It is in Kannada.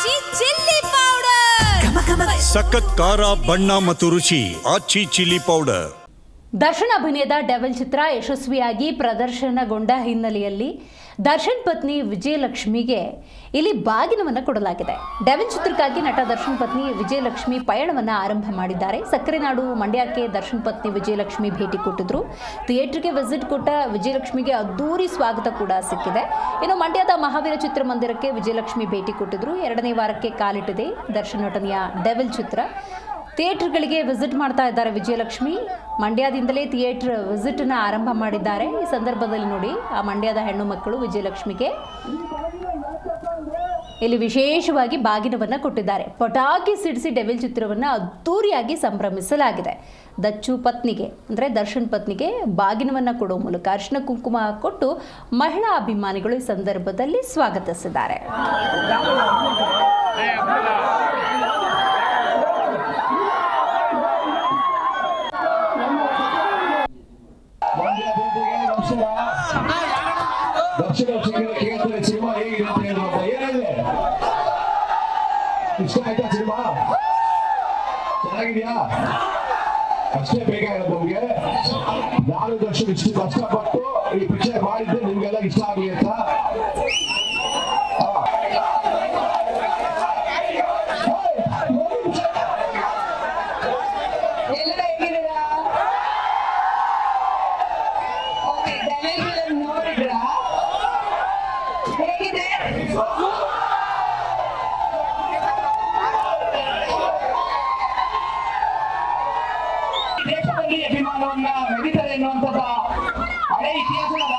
ಆಚಿ ಚಿಲ್ಲಿ ಪೌಡರ್. ಸಖತ್ ಖಾರ ಬಣ್ಣ ಮತ್ತು ರುಚಿ ಆಚಿ ಚಿಲ್ಲಿ ಪೌಡರ್. ದರ್ಶನ್ ಅಭಿನಯದ ಡೆವಿಲ್ ಚಿತ್ರ ಯಶಸ್ವಿಯಾಗಿ ಪ್ರದರ್ಶನಗೊಂಡ ಹಿನ್ನೆಲೆಯಲ್ಲಿ ದರ್ಶನ್ ಪತ್ನಿ ವಿಜಯಲಕ್ಷ್ಮಿಗೆ ಇಲ್ಲಿ ಬಾಗಿನವನ್ನು ಕೊಡಲಾಗಿದೆ. ಡೆವಿಲ್ ಚಿತ್ರಕ್ಕಾಗಿ ನಟ ದರ್ಶನ್ ಪತ್ನಿ ವಿಜಯಲಕ್ಷ್ಮಿ ಪಯಣವನ್ನು ಆರಂಭ ಮಾಡಿದ್ದಾರೆ. ಸಕ್ಕರೆ ನಾಡು ಮಂಡ್ಯಕ್ಕೆ ದರ್ಶನ್ ಪತ್ನಿ ವಿಜಯಲಕ್ಷ್ಮಿ ಭೇಟಿ ಕೊಟ್ಟಿದ್ರು. ಥಿಯೇಟರ್ಗೆ ವಿಸಿಟ್ ಕೊಟ್ಟ ವಿಜಯಲಕ್ಷ್ಮಿಗೆ ಅದ್ದೂರಿ ಸ್ವಾಗತ ಕೂಡ ಸಿಕ್ಕಿದೆ. ಇನ್ನು ಮಂಡ್ಯದ ಮಹಾವೀರ ಚಿತ್ರಮಂದಿರಕ್ಕೆ ವಿಜಯಲಕ್ಷ್ಮಿ ಭೇಟಿ ಕೊಟ್ಟಿದ್ರು. 2ನೇ ವಾರಕ್ಕೆ ಕಾಲಿಟ್ಟಿದೆ ದರ್ಶನ್ ನಟನೆಯ ಡೆವಿಲ್ ಚಿತ್ರ. ಥಿಯೇಟರ್ಗಳಿಗೆ ವಿಸಿಟ್ ಮಾಡ್ತಾ ಇದ್ದಾರೆ ವಿಜಯಲಕ್ಷ್ಮಿ. ಮಂಡ್ಯದಿಂದಲೇ ಥಿಯೇಟರ್ ವಿಸಿಟ್ ಅನ್ನು ಆರಂಭ ಮಾಡಿದ್ದಾರೆ. ಈ ಸಂದರ್ಭದಲ್ಲಿ ನೋಡಿ ಆ ಮಂಡ್ಯದ ಹೆಣ್ಣು ಮಕ್ಕಳು ವಿಜಯಲಕ್ಷ್ಮಿಗೆ ಇಲ್ಲಿ ವಿಶೇಷವಾಗಿ ಬಾಗಿನವನ್ನು ಕೊಟ್ಟಿದ್ದಾರೆ. ಪಟಾಕಿ ಸಿಡಿಸಿ ಡೆವಿಲ್ ಚಿತ್ರವನ್ನು ಅದ್ದೂರಿಯಾಗಿ ಸಂಭ್ರಮಿಸಲಾಗಿದೆ. ದಚ್ಚು ಪತ್ನಿಗೆ ಅಂದರೆ ದರ್ಶನ್ ಪತ್ನಿಗೆ ಬಾಗಿನವನ್ನು ಕೊಡುವ ಮೂಲಕ ಅರಿಶಿನ ಕುಂಕುಮ ಕೊಟ್ಟು ಮಹಿಳಾ ಅಭಿಮಾನಿಗಳು ಈ ಸಂದರ್ಭದಲ್ಲಿ ಸ್ವಾಗತಿಸಿದ್ದಾರೆ. ಸಿನಿಮಾ ಹೇಗಿದೆ ಅಂತ ಹೇಳುವಂತ ಏನಿದೆ, ಇಷ್ಟ ಆಯ್ತಾ ಸಿನಿಮಾ? ಚೆನ್ನಾಗಿದ್ಯಾ? ಅಷ್ಟೇ ಬೇಕಾಗಿರೋದು ನಮ್ಗೆ. ನಾನು ದರ್ಶನ್ ಇಷ್ಟು ಕಷ್ಟಪಟ್ಟು ಈ ಪಿಕ್ಚರ್ ಮಾಡಿದ್ದೆ ನಿಮ್ಗೆಲ್ಲ ಇಷ್ಟ ಆಗ್ಲಿ ಅಂತ. ದೇಶದಲ್ಲಿ ಅಭಿಮಾನವನ್ನ ಮೆಡಿತಾರೆ ಎನ್ನುವಂಥದ್ದು ಹಳೆ ಇತಿಹಾಸದ